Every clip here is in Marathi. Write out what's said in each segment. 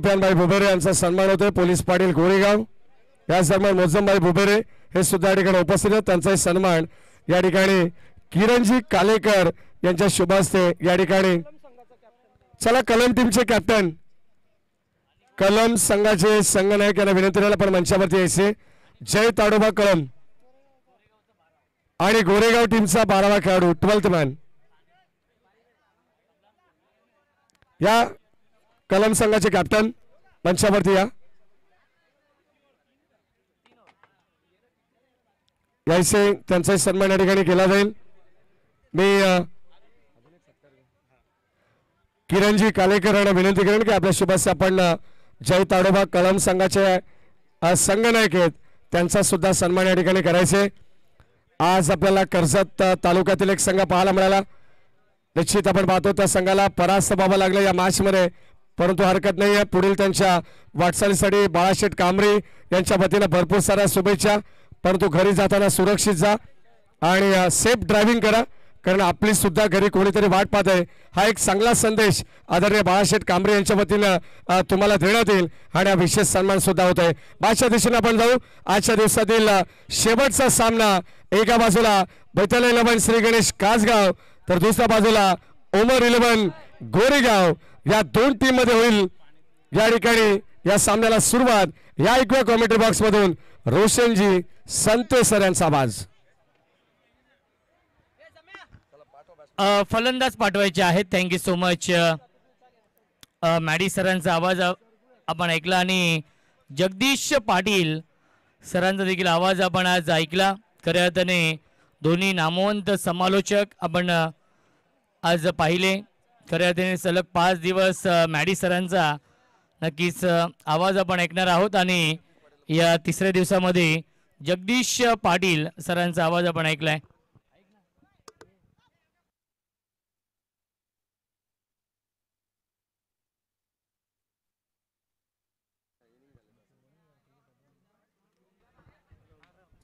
सोप्यानभाई भुबेरे यांचा सन्मान होतोय. पोलीस पाटील गोरेगाव या सन्मान मोजमभाई भुबेरे हे सुद्धा या ठिकाणी उपस्थित आहेत. त्यांचाही सन्मान या ठिकाणी किरणजी कालेकर यांच्या शुभ हस्ते या ठिकाणी. चला कलम टीमचे कॅप्टन कलम संघाचे संघनायक यांना विनंती राहिला पण मंचावरती यायचे. जय ताडोबा कलम आणि गोरेगाव टीमचा 12वा खेळाडू 12th मॅन या कलम संघाचे कॅप्टन मंचावरती यायचे. त्यांचा सन्मान या ठिकाणी केला जाईल. मी किरणजी कालेकर यांना विनंती करेन की आपल्या शुभास आपण जय ताडोबा कलम संघाचे संघनायक आहेत त्यांचा सुद्धा सन्मान या ठिकाणी करायचे. आज आपल्याला कर्जत तालुक्यातील एक संघ पाहायला मिळाला. निश्चित आपण पाहतो त्या संघाला परास्त व्हावं लागलं या मॅच मध्ये परंतु हरकत नाही आहे. पुढील त्यांच्या वाटचालीसाठी बाळाशेठ कांबरे यांच्या वतीने भरपूर साऱ्या शुभेच्छा. परंतु घरी जाताना सुरक्षित जा आणि सेफ ड्रायव्हिंग करा कारण आपली सुद्धा घरी कोणीतरी वाट पाहत आहे. हा एक चांगला संदेश आदरणीय बाळाशेठ कांबरे यांच्या वतीने तुम्हाला देण्यात येईल आणि हा विशेष सन्मान सुद्धा होत आहे. बादच्या दिशेने आपण जाऊ. आजच्या दिवसातील शेवटचा सामना एका बाजूला बैतल 11 श्री गणेश कासगाव तर दुसऱ्या बाजूला उमर 11 गोरेगाव या दोन टीम मध्ये होईल. या ठिकाणी या सामन्याला सुरुवात या ऐकूया कॉमेंट्री बॉक्स मधून रोशनजी संतोष सर यांचा आवाज. फलंदाज पाठवायचे आहेत. Thank you so much. मॅडी सरांचा आवाज आपण ऐकला आणि जगदीश पाटील सरांचा देखील आवाज आपण आज ऐकला. खऱ्या अर्थाने दोन्ही नामवंत समालोचक आपण आज पाहिले. खऱ्या अर्थाने सलग 5 दिवस मॅडी सरांचा नक्कीच आवाज आपण ऐकणार आहोत आणि या तिसऱ्या दिवसामध्ये जगदीश पाटील सरांचा आवाज आपण ऐकलाय.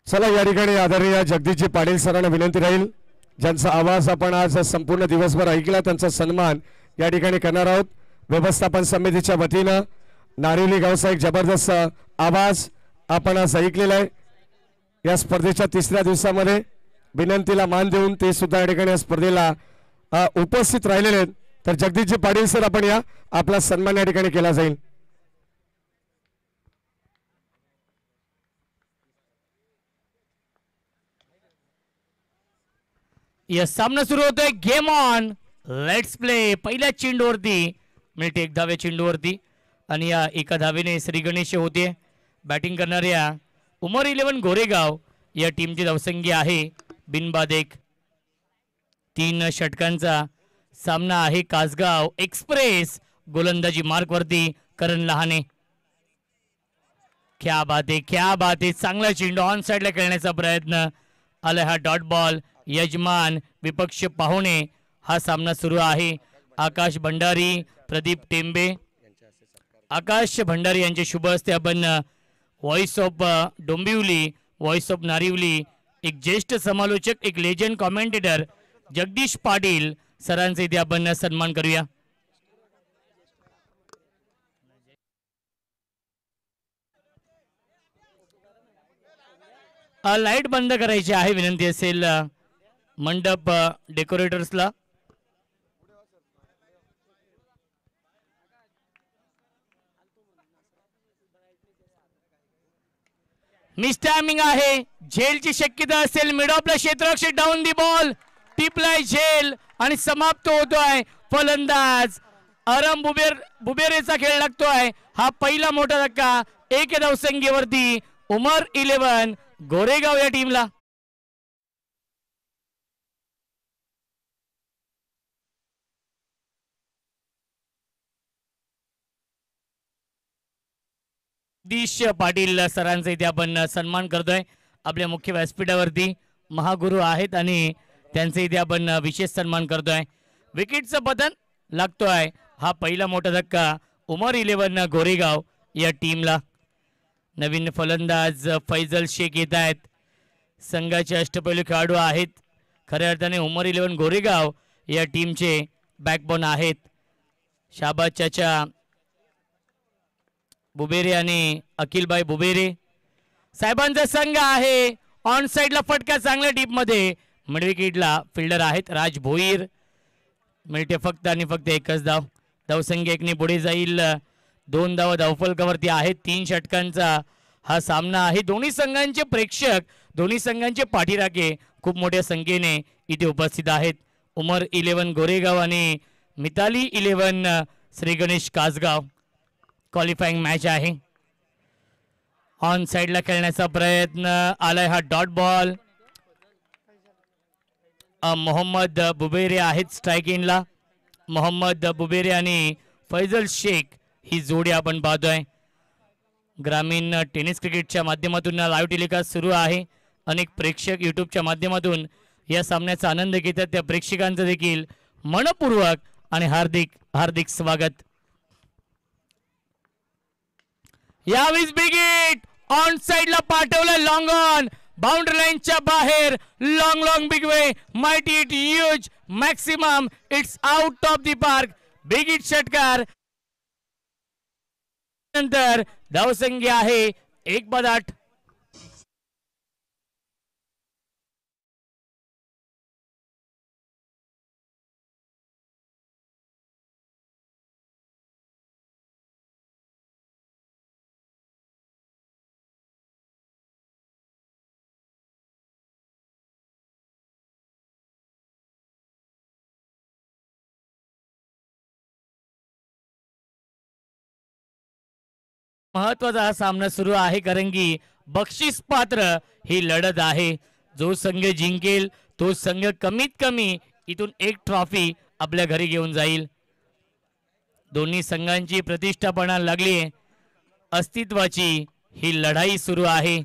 चला या ठिकाणी आदरणीय जगदीशजी पाटील सरांना विनंती राहील ज्यांचा आवाज आपण आज संपूर्ण दिवसभर ऐकला त्यांचा सन्मान या ठिकाणी करणार आहोत. व्यवस्थापन समितीच्या वतीनं नारिवली गावचा एक जबरदस्त आवाज आपण आज ऐकलेला आहे. या स्पर्धेच्या तिसऱ्या दिवसामध्ये विनंतीला मान देऊन ते सुद्धा या ठिकाणी या स्पर्धेला उपस्थित राहिलेले आहेत. तर जगदीशजी पाटील सर आपण या आपला सन्मान या ठिकाणी केला जाईल. यस सामना सुरू होतोय. Game on let's play. पहिल्या चेंडूवरती मिनिट 1 धावे चेंडूवरती आणि या एका धावेने श्री गणेश होते. बॅटिंग करणाऱ्या उमर 11 गोरेगाव या टीमची धावसंख्या आहे बिनबाद 1. 3 षटकांचा सामना आहे. कासगाव एक्सप्रेस गोलंदाजी मार्कवरती करण लहाने. क्या बात आहे क्या बात आहे. चांगला चेंडू ऑन साइडला खेळण्याचा प्रयत्न आला. हा डॉट बॉल. यजमान विपक्ष पाहुणे. हा सामना सुरू आहे. आकाश भंडारी प्रदीप टेंबे आकाश भंडारी यांचे शुभ हस्ते आपण voice of Dombivli voice of Narivali एक ज्येष्ठ समालोचक एक लेजंड कॉमेंटेटर जगदीश पाटील सरांचे इथे आपण सन्मान करूया. लाईट बंद करायची आहे विनंती असेल मंडप डेकोरेटर्सला. मिस टायमिंग आहे. झेलची शक्यता असेल. मिड ऑफला क्षेत्ररक्षक डाऊन दी बॉल टिपलाय झेल आणि समाप्त होतोय. फलंदाज आराम बुबेरेचा खेळ लागतोय. हा पहिला मोठा धक्का एक धावसंख्येवरती उमर 11 गोरेगाव या टीमला. जगदीश पाटील सरांचा इथे आपण सन्मान करतोय. आपल्या मुख्य व्यासपीठावरती महागुरु आहेत आणि त्यांचे इथे आपण विशेष सन्मान करतोय. विकेटचं पतन लागतोय. हा पहिला मोठा धक्का उमर 11 गोरेगाव या टीमला. नवीन फलंदाज फैजल शेख येत आहेत. संघाचे अष्टपैलू खेळाडू आहेत. खऱ्या अर्थाने उमर 11 गोरेगाव या टीमचे बॅकबोन आहेत. शाबाद चाचा बुबेरे आणि अखिलबाई बुबेरे साहेबांचा संघ आहे. ऑन साइडला फटका चांगल्या डीप मध्ये. मिड विकेटला फिल्डर आहेत राज भोईर. मिळते फक्त आणि फक्त एकच धाव. धावसंख्या एकने पुढे जाईल. 2 धावा धावफलकावरती आहेत. 3 षटकांचा हा सामना आहे. दोन्ही संघांचे प्रेक्षक दोन्ही संघांचे पाठीराखे खूप मोठ्या संख्येने इथे उपस्थित आहेत. उमर 11 गोरेगाव आणि मिताली 11 श्री गणेश कासगाव. क्वालिफाईंग मॅच आहे. ऑन साइडला खेळण्याचा प्रयत्न आलाय. हा डॉट बॉल. मोहम्मद बुबेरे आहेत स्ट्राईक इनला. मोहम्मद बुबेरे आणि फैजल शेख ही जोडी आपण पाहतोय. ग्रामीण टेनिस क्रिकेटच्या माध्यमातून लाईव्ह टेलिकास्ट सुरू आहे. अनेक प्रेक्षक यूट्यूबच्या माध्यमातून या सामन्याचा आनंद घेतात. त्या प्रेक्षकांचं देखील मनपूर्वक आणि हार्दिक हार्दिक स्वागत. यावेळेस बिग हिट ऑन साइडला पाठवलं. लॉंग ऑन बाउंड्री लाईनच्या बाहेर. Long long big way mighty it huge maximum. It's out of the park. Big hit षटकार नंतर धावसंख्या आहे 1-8. महत्वाचा हा सामना सुरू आहे कारण की बक्षीस पात्र ही लढत आहे. जो संघ जिंकेल तो संघ कमीत कमी इथून एक ट्रॉफी आपल्या घरी घेऊन जाईल. दोन्ही संघांची प्रतिष्ठा पणाला लागली. अस्तित्वाची ही लढाई सुरू आहे.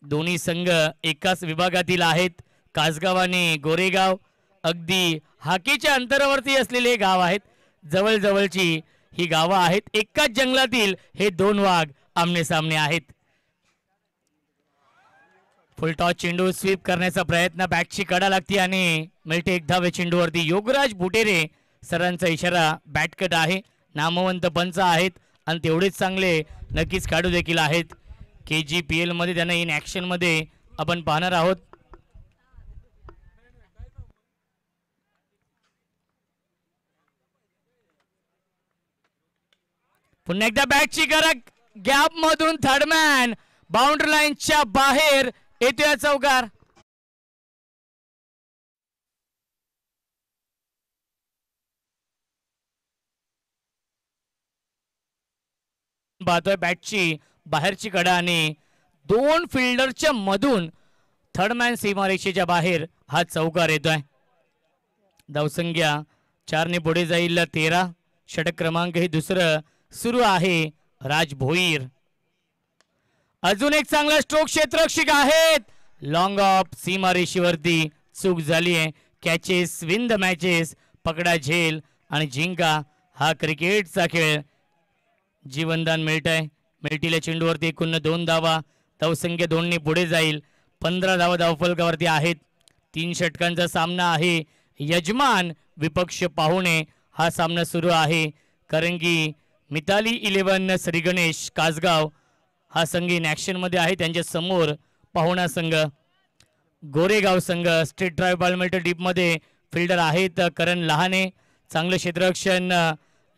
दोन्ही संघ एकाच विभागातील आहेत. कासगाव आणि गोरेगाव अगदी हाकेच्या अंतरावरती असलेले गाव आहेत. जवळजवळची ही गावं आहेत. एकाच जंगलातील हे 2 वाघ आमने सामने आहेत. फुल टॉस चेंडू स्वीप करण्याचा प्रयत्न. बॅटची कडा लागते आणि मिळते 1 धाव चेंडूवरती. योगराज बुटेरे सरांचा इशारा बॅट कट आहे. नामवंत पंच आहेत आणि तेवढेच चांगले नक्कीच खेळाडू देखील आहेत. KGPL मध्ये त्यांना इन ऍक्शन मध्ये आपण पाहणार आहोत. पुन्हा एकदा बॅटची गरज. गॅप मधून थर्डमॅन बाउंड्री लाईनच्या बाहेर येतोय चौकार. पाहतोय बॅटची बाहेरची कडा आणि 2 फिल्डरच्या मधून थर्डमॅन सीमारेषेच्या बाहेर हा चौकार येतोय. धावसंख्या 4 ने पुढे जाईल 13. षटक क्रमांक हे दुसरं सुरू आहे. राज भोईर अजून एक चांगला स्ट्रोक क्षेत्ररक्षक आहेत. लॉंग ऑफ सीमारेषेवरती चूक झाली आहे. Catches win the matches. पकडा झेल आणि जिंका हा क्रिकेटचा खेळ. जीवनदान मिळतंय. मिळतील्या चेंडूवरती एकूण 2 धावा. धावसंख्या 2 ने पुढे जाईल. 15 धावा धावफलकावरती आहेत. 3 षटकांचा सामना आहे. यजमान विपक्ष पाहुणे हा सामना सुरू आहे कारण की मिताली 11 श्री गणेश कासगाव हा संघ इन ऍक्शन मध्ये आहे. त्यांच्या समोर पाहुणा संघ गोरेगाव संघ. स्टेट ड्राईव्ह बॉल मिळतो डीप मध्ये. फिल्डर आहेत करण लहाने. चांगलं क्षेत्ररक्षण.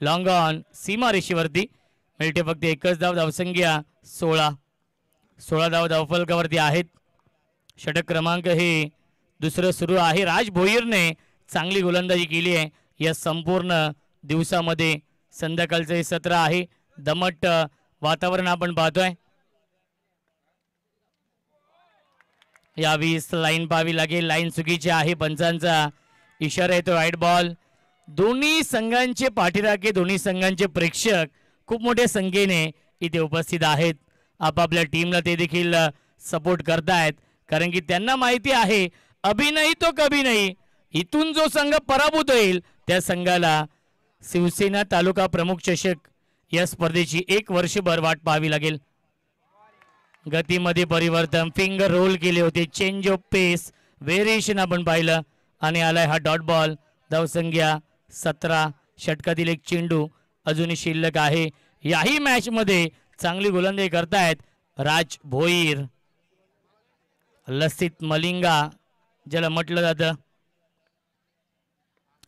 लॉंग ऑन सीमारेषेवरती मिळते फक्त एकच धाव. धावसंख्या 16 धाव धावफलकावरती आहेत. षटक क्रमांक हे दुसरं सुरू आहे. राज भोईरने चांगली गोलंदाजी केली आहे या संपूर्ण दिवसामध्ये. संध्याकाळचं हे सत्र आहे. दमट वातावरण आपण पाहतोय. यावेळी लाईन पाहावी लागेल. लाईन चुकीची आहे. पंचांचा इशारा येतो राईट बॉल. दोन्ही संघांचे पाठीराखे दोन्ही संघांचे प्रेक्षक खूप मोठ्या संख्येने इथे उपस्थित आहेत. आपापल्या टीमला ते देखील सपोर्ट करतायत कारण की त्यांना माहिती आहे अभी नहीं तो कभी नहीं. इथून जो संघ पराभूत होईल त्या संघाला शिवसेना तालुका प्रमुख चषक या स्पर्धेची 1 वर्षभर वाट पाहावी लागेल. गतीमध्ये परिवर्तन. फिंगर रोल केले होते. चेंज ऑफ पेस व्हेरिएशन आपण पाहिलं आणि आलाय हा डॉट बॉल. धावसंख्या 17. षटकातील एक चेंडू अजूनही शिल्लक आहे. याही मॅच मध्ये चांगली गोलंदाजी करतायत राज भोईर, लसित मलिंगा ज्याला म्हटलं जातं.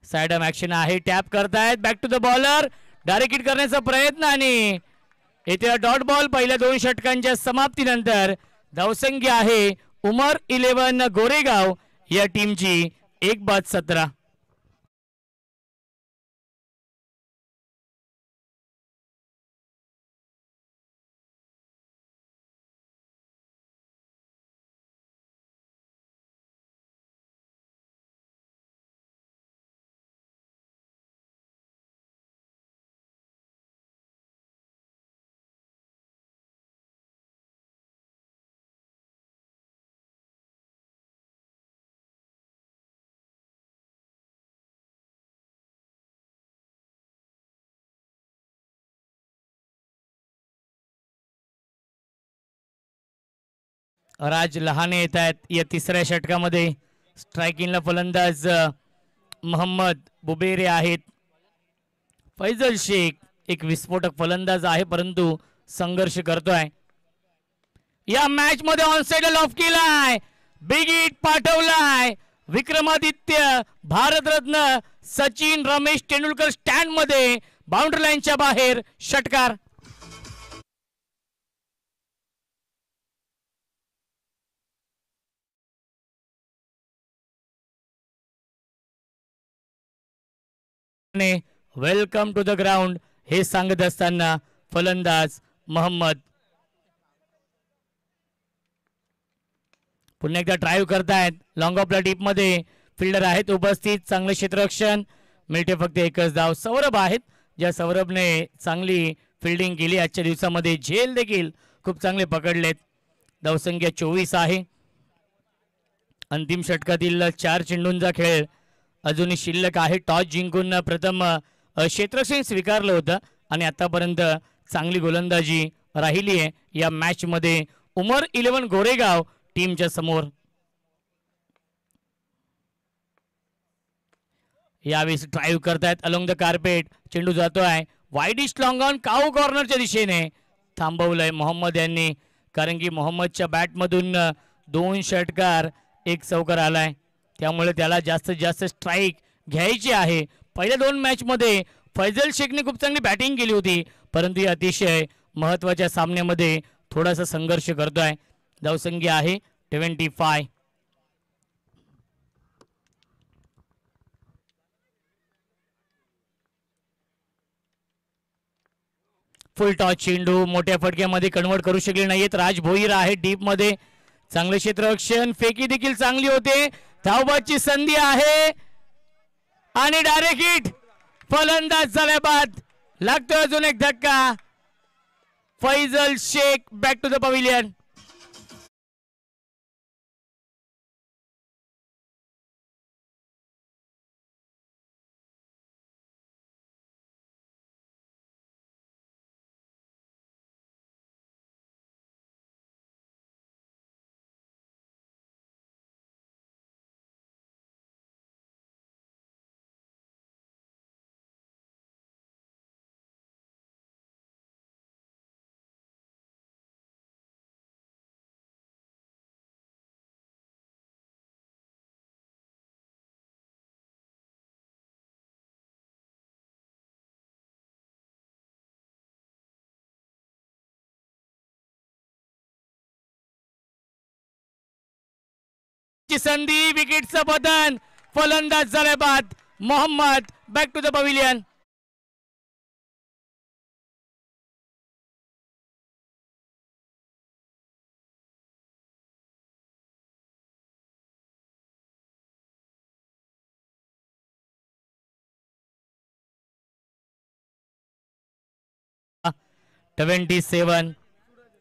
साइड ऍक्शन आहे, टॅप करतायत, back to the bowler, direct hit करण्याचा प्रयत्न आणि येथे डॉट बॉल. पहिल्या 2 षटकांच्या समाप्तीनंतर धावसंख्या आहे उमर 11 गोरेगाव या टीमची 1-17. राज लहाने येत आहेत या तिसऱ्या षटकामध्ये. स्ट्रायकिंगला फलंदाज मोहम्मद बुबेरे आहेत. फैजल शेख एक विस्फोटक फलंदाज आहे परंतु संघर्ष करतोय. या मॅच मध्ये ऑनसाइड लॉफ केलाय, बिग हिट पाठवलाय. विक्रमादित्य भारतरत्न सचिन रमेश तेंडुलकर स्टँड मध्ये बाउंड्री लाईनच्या बाहेर षटकार. वेलकम टू द ग्राउंड हे सांगत असताना फलंदाज मोहम्मद पुन्हा एकदा ड्राईव्ह करतायत. लॉंग ऑफला डीप मध्ये फिल्डर आहेत उपस्थित. चांगलं क्षेत्ररक्षण, मिळते फक्त एकच धाव. सौरभ आहेत, ज्या सौरभने चांगली फिल्डिंग केली आजच्या दिवसामध्ये. झेल देखील खूप चांगले पकडलेत. धावसंख्या 24 आहे. अंतिम षटकातील 4 चेंडूंचा खेळ अजूनही शिल्लक आहे. टॉस जिंकून प्रथम क्षेत्ररक्षण स्वीकारलं होतं आणि आतापर्यंत चांगली गोलंदाजी राहिली आहे या मॅच मध्ये उमर 11 गोरेगाव टीमच्या समोर. यावेळी ड्राईव्ह करतायत अलोंग द कार्पेट. चेंडू जातोय वाईडिश लॉंग ऑन काऊ कॉर्नरच्या दिशेने. थांबवलंय मोहम्मद यांनी, कारण की मोहम्मदच्या बॅटमधून 2 षटकार 1 चौकार आलाय, त्यामुळे त्याला जास्तीत जास्त स्ट्राईक घ्यायची आहे. पहिल्या 2 मॅच मध्ये फैजल शेखने खूप चांगली बॅटिंग केली होती परंतु या अतिशय महत्वाच्या सामन्यामध्ये थोडासा संघर्ष करतोय. धावसंख्या आहे 25. फुल टॉस चेंडू मोठ्या फटक्यामध्ये कन्वर्ट करू शकले नाहीत. राज भोईर आहे डीप मध्ये. चांगले क्षेत्ररक्षण, फेकी देखील चांगली होते. धावबादची संधी आहे आणि डायरेक्ट हिट. फलंदाज झाल्या बाद लागतो अजून एक धक्का. Faizal Shaikh back to the pavilion. संधी, विकेटचं बदन. फलंदाज झाल्या बाद Mohammad back to the pavilion.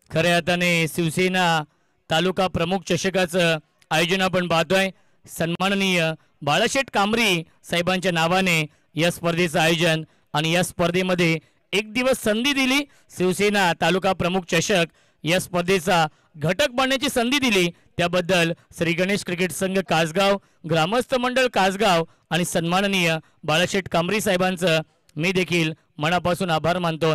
खऱ्या अर्थाने शिवसेना तालुका प्रमुख चषकाचं आयोजन आपण पाहतोय. सन्माननीय बाळाशेठ कांबरी साहेबांच्या नावाने या स्पर्धेचं आयोजन आणि या स्पर्धेमध्ये 1 दिवस संधी दिली. शिवसेना तालुका प्रमुख चषक या स्पर्धेचा घटक बनण्याची संधी दिली, त्याबद्दल श्री गणेश क्रिकेट संघ कासगाव, ग्रामस्थ मंडळ कासगाव आणि सन्माननीय बाळाशेठ कांबरी साहेबांचं मी देखील मनापासून आभार मानतो.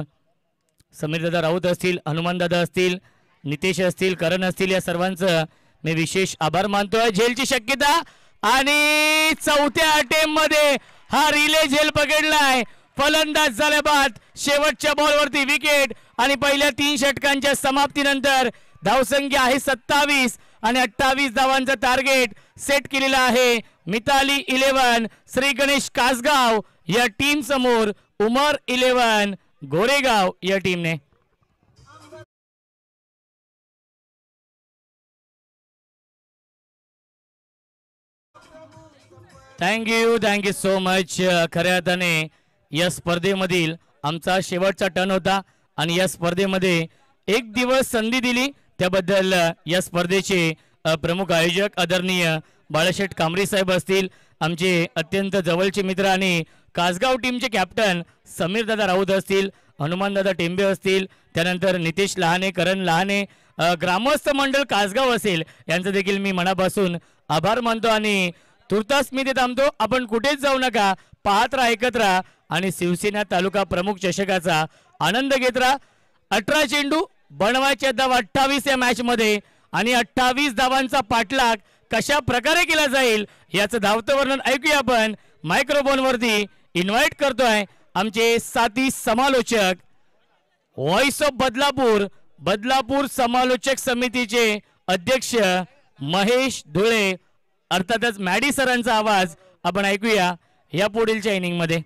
समीरदादा राऊत असतील, हनुमानदादा असतील, नितेश असतील, करण असतील, या सर्वांचं मी विशेष आभार मानतोय. झेलची शक्यता आणि चौथ्या अटेम्प्ट मध्ये हा रिले झेल पकडलाय. फलंदाज झाल्या बाद शेवटच्या बॉलवरती विकेट आणि पहिल्या 3 षटकांच्या समाप्तीनंतर धावसंख्या आहे 27 आणि 28 धावांचं टार्गेट सेट केलेलं आहे. मिताली 11 श्री गणेश कासगाव या टीम समोर उमर 11 गोरेगाव या टीमने. Thank you so much. खऱ्या अर्थाने या स्पर्धेमधील आमचा शेवटचा टर्न होता आणि या स्पर्धेमध्ये एक दिवस संधी दिली त्याबद्दल या स्पर्धेचे प्रमुख आयोजक आदरणीय बाळाशेठ कांबरी साहेब असतील, आमचे अत्यंत जवळचे मित्र आणि कासगाव टीमचे कॅप्टन समीरदादा राऊत असतील, हनुमानदादा टेंबे असतील, त्यानंतर नितेश लहाने, करण लहाने, ग्रामस्थ मंडळ कासगाव असेल, यांचं देखील मी मनापासून आभार मानतो. आणि तुर्तास मी ते थांबतो. आपण कुठेच जाऊ नका, पाहत राहा, ऐकत राहा आणि शिवसेना तालुका प्रमुख चषकाचा आनंद घेत राहा. 18 चेंडू बनवायचे धाव 28 या मॅच मध्ये आणि 28 धावांचा पाठलाग कशा प्रकारे केला जाईल याचं धावतं वर्णन ऐकूया आपण. मायक्रोफोन वरती इन्व्हाइट करतोय आमचे साथी समालोचक, व्हॉइस ऑफ बदलापूर समालोचक समितीचे अध्यक्ष महेश धुळे, अर्थातच मॅडी सरांचा आवाज आपण ऐकूया या पुढीलच्या इनिंग मध्ये.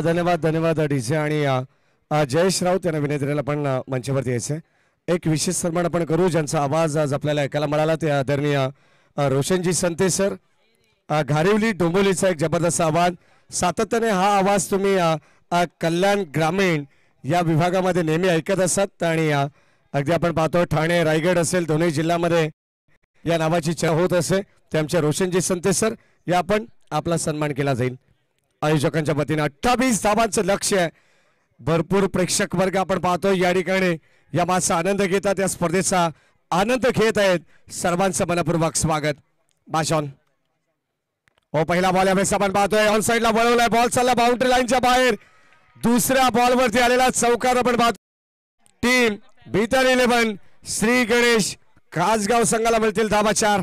धन्यवाद डीजे आणि जयेश राऊत यांना विनंतीला पण मंचावरती यायचं. एक विशेष सन्मान आपण करू ज्यांचा आवाज आज आपल्याला ऐकायला मिळाला ते आदरणीय रोशनजी संते सर. घारिवली डोंबिवलीचा एक जबरदस्त आवाज. सातत्याने हा आवाज तुम्ही कल्याण ग्रामीण या विभागामध्ये नेहमी ऐकत असतात आणि अगदी आपण पाहतो ठाणे रायगड असेल दोन्ही जिल्ह्यामध्ये या नावाची चर्चा होत असे. ते आमचे रोशनजी संते सर, या आपण आपला सन्मान केला जाईल. आयोजकांच्या वतीने 28 धावांचं लक्ष आहे. भरपूर प्रेक्षक वर्ग आपण पाहतो या ठिकाणी या माचा आनंद घेतात, या स्पर्धेचा आनंद घेत आहेत. सर्वांचं मनपूर्वक स्वागत. भाषण ओ पहिला बॉल यावेळेस आपण पाहतोय ऑन साइडला वळवलाय, बॉल चालला बाउंड्री लाईनच्या बाहेर. दुसऱ्या बॉलवरती आलेला चौकार आपण पाहतो. टीम भीतर 11 श्री गणेश कासगाव संघाला मिळतील धावा 4.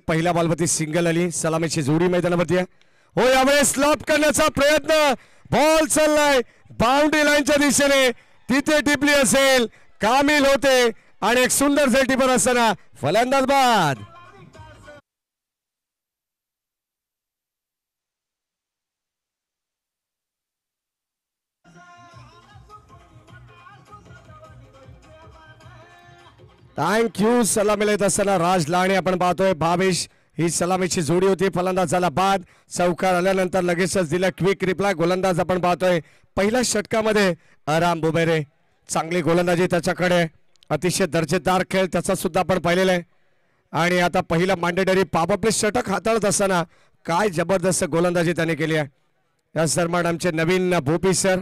पहिल्या बॉलवरती सिंगल आली, सलामीची जोडी मैदानावरती आहे. हो यावेळेस स्लॉप करण्याचा प्रयत्न, बॉल चाललाय बाउंड्री लाईनच्या दिशेने, तिथे टिपली असेल, कामिल होते आणि एक सुंदर झेल टिपर असताना फलंदाज बाद. थँक्यू. सलामीला येत असताना राज लाणे आपण पाहतोय. भावेश ही सलामीची जोडी होती. फलंदाज झाला बाद. चौकार आल्यानंतर लगेचच दिला क्विक रिप्लाय. गोलंदाज आपण पाहतोय पहिल्या षटकामध्ये आराम बुबेरे, चांगली गोलंदाजी त्याच्याकडे, अतिशय दर्जेदार खेळ त्याचा सुद्धा आपण पाहिलेला आहे. आणि आता पहिला मॅन्डेटरी पॉपअप षटक हाताळत असताना काय जबरदस्त गोलंदाजी त्याने केली आहे. या सन्मान आमचे नवीन भोपी सर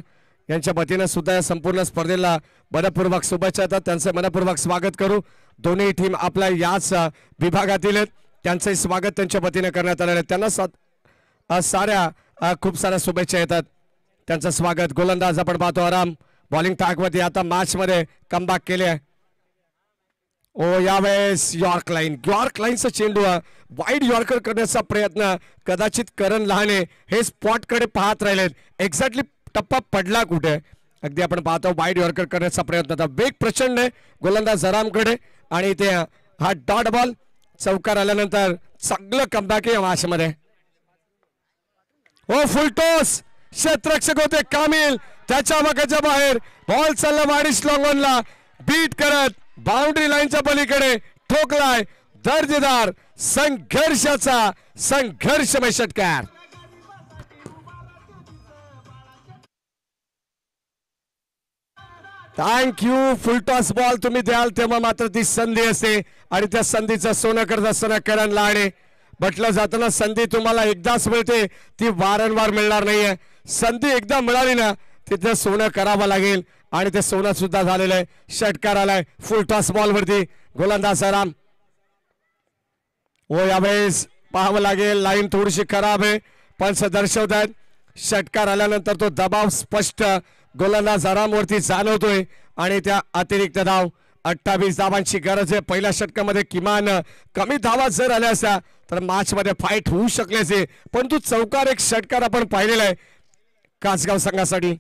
यांच्या वतीनं सुद्धा या संपूर्ण स्पर्धेला मनपूर्वक शुभेच्छा देतात. त्यांचे मनपूर्वक स्वागत करू. दोन्ही टीम आपल्या याच विभागातील आहेत, त्यांचे स्वागत त्यांच्या वतीने करण्यात आलेलं आहे. त्यांना साऱ्या खूप साऱ्या शुभेच्छा येतात. त्यांचं स्वागत. गोलंदाज आपण पाहतो आराम बॉलिंग टॅगवरती आता मॅच मध्ये कमबॅक केले आहे. ओ यावेळेस यॉर्क लाईनचा चेंडू वाईड यॉर्कर करण्याचा प्रयत्न, कदाचित करण लहाने हे स्पॉट कडे पाहत राहिलेत, एक्झॅक्टली टप्पा पडला कुठे. अगदी आपण पाहतो वाईड यॉर्कर करण्याचा प्रयत्न होता. वेग प्रचंड आहे गोलंदाज आरामकडे आणि इथे हा डॉट बॉल चौकार आल्यानंतर चांगलं कमबॅक आहे मॅच मध्ये. ओ फुल टॉस, क्षेत्ररक्षक होते कामिल, त्याच्या मकाच्या बाहेर बॉल चालला वाडिश लॉंगॉनला बीट करत बाउंड्री लाईनच्या पलीकडे ठोकलाय दर्जेदार संघर्षाचा संघर्षमय षटकार. थँक्यू. फुलटॉस बॉल तुम्ही द्याल तेव्हा मात्र ती संधी असते आणि त्या संधीचं सोनं करत असताना करण लाडे म्हटलं जाताना संधी तुम्हाला एकदाच मिळते ती वारंवार मिळणार नाहीये. संधी एकदा मिळाली ना तिथे सोनं करावं लागेल आणि ते सोनं सुद्धा झालेलं आहे. षटकार आलाय फुलटॉस बॉल वरती. गोलंदाज आराम हो. यावेळेस पाहावं लागेल लाईन थोडीशी खराब आहे पंच दर्शवत आहेत. षटकार आल्यानंतर तो दबाव स्पष्ट गोलंदाज आरामवरती जाणवतोय आणि त्या अतिरिक्त धाव 28 धावांची गरज आहे. पहिल्या षटकामध्ये किमान कमी धावा जर आल्या असत्या तर मॅच मध्ये फाईट होऊ शकले असते, परंतु चौकार एक षटकार आपण पाहिलेला आहे कासगाव संघासाठी.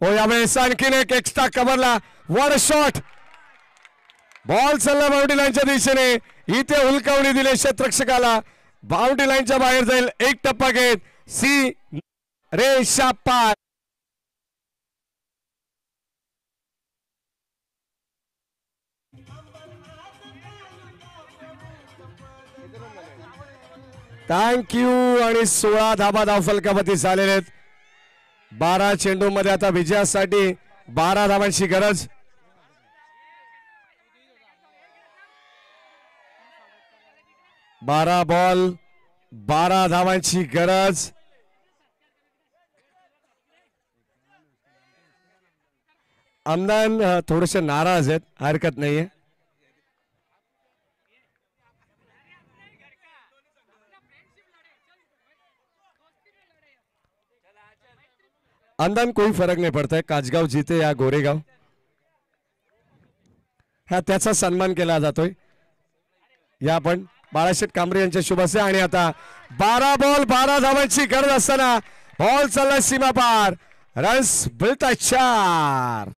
हो यावेळेस आणखीन एक एक्स्ट्रा कव्हरला वर शॉट. बॉल चालला बाउंड्री लाईनच्या दिशेने. इथे हुलकावणी दिले क्षेत्ररक्षकाला. बाउंड्री लाईनच्या बाहेर जाईल. एक टप्पा घेत सी रेषा पार. थँक्यू. आणि 16 धाबा धावफलकावरती झालेले आहेत. 12 चेंडू मध्ये आता विजयासाठी 12 धावांची गरज. बारा बॉल 12 धावांची गरज. आमदान थोडेसे नाराज आहेत, हरकत नाहीये. अंदन कोई फरक नहीं पड़ता है. काचगाव जीते या गोरेगाव हा त्याचा सन्मान केला जातोय. या पण बाळाशेठ कांबरे यांच्या शुभाशय. आणि आता 12 बॉल 12 धावांची गरज असताना बॉल चालला सीमा पार. रन्स मिळतात 4.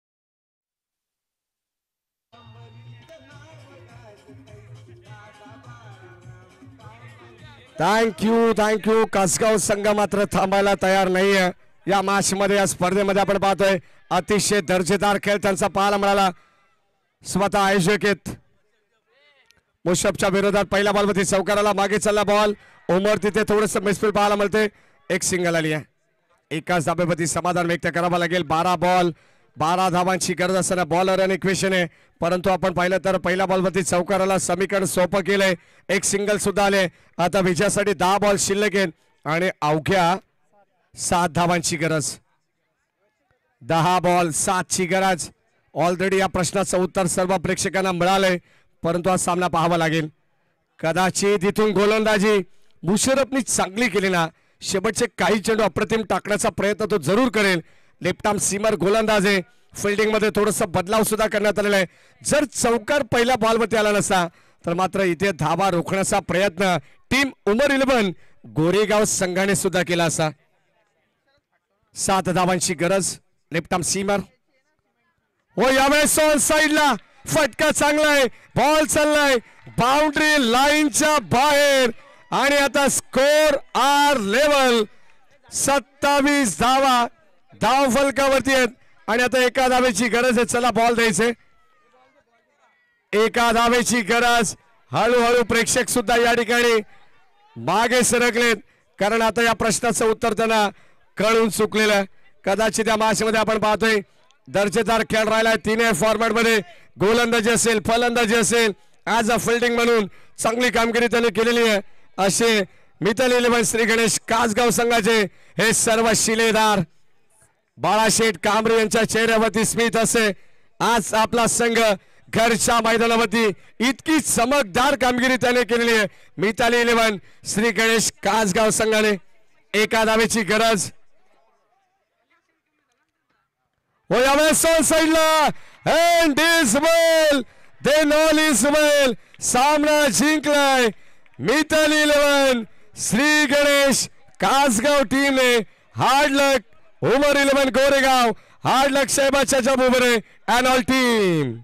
थँक्यू. कासगाव संघ मात्र थांबायला तयार नाहीये या मॅच मध्ये. या स्पर्धेमध्ये आपण पाहतोय अतिशय दर्जेदार खेळ त्यांचा पाहायला मिळाला. स्वतः आयोजक आहेत. मुशफच्या विरोधात पहिल्या बॉलवरती चौकाराला मागे चालला बॉल. उमर तिथे थोडंसं मिसफील पाहायला मिळते. एक सिंगल आली आहे. एकाच धाब्यावरती समाधान व्यक्त करावं लागेल. 12 बॉल 12 धावांची गरज असताना बॉलर आणि इक्वेशन आहे, परंतु आपण पाहिलं तर पहिल्या बॉलवरती चौकाराला समीकरण सोपं केलंय. एक सिंगल सुद्धा आले. आता विजयासाठी 10 बॉल शिल्लक आहेत आणि अवघ्या 7 धावांची गरज. 10 बॉल 7 ची गरज. ऑलरेडी या प्रश्नाचं उत्तर सर्व प्रेक्षकांना मिळालंय, परंतु हा सामना पाहावा लागेल. कदाचित इथून गोलंदाजी मुशर्रफनी चांगली केली ना, शेवटचे काही चेंडू अप्रतिम टाकण्याचा प्रयत्न तो जरूर करेल. लेफ्ट आर्म सीमर गोलंदाज आहे. फिल्डिंग मध्ये थोडासा बदलाव सुद्धा करण्यात आलेला आहे. जर चौकार पहिल्या बॉलवरती आला नसता तर मात्र इथे धावा रोखण्याचा प्रयत्न टीम उमर 11 गोरेगाव संघाने सुद्धा केला असता. 7 धावांची गरज. लेफ्ट आर्म सीमर हो. यावेळेस ऑन साइडला फटका चांगला आहे. बॉल चाललाय बाउंड्री लाईनच्या बाहेर आणि आता स्कोर आर लेवल. 27 धावा धाव फलकावरती आहेत आणि आता एका धावेची गरज आहे. चला बॉल द्यायचे. एका धावेची गरज. हळूहळू प्रेक्षक सुद्धा या ठिकाणी मागे सरकलेत, कारण आता या प्रश्नाचं उत्तर त्यांना कळून चुकलेलं. कदाचित या मॅच मध्ये आपण पाहतोय दर्जेदार खेळ राहिलाय. तिन्ही फॉर्मॅट मध्ये गोलंदाजी असेल फलंदाजी असेल ऍज अ फिल्डिंग म्हणून चांगली कामगिरी त्यांनी केलेली आहे. असे मिताली 11 श्री गणेश कासगाव संघाचे हे सर्व शिलेदार. बाळाशेठ कांबरे यांच्या चेहऱ्यावरती स्मित असे. आज आपला संघ घरच्या मैदानावरती इतकी चमकदार कामगिरी त्याने केलेली आहे. मिताली 11 श्री गणेश कासगाव संघाने. एका धावेची गरज हो. यावेळेस साइडला end is well then all is well. सामना जिंकलाय मिताली 11 श्री गणेश कासगाव टीमने. Hard luck Umar 11 Goregaon. Hard luck Shahbaz Chacha Bubre and all team.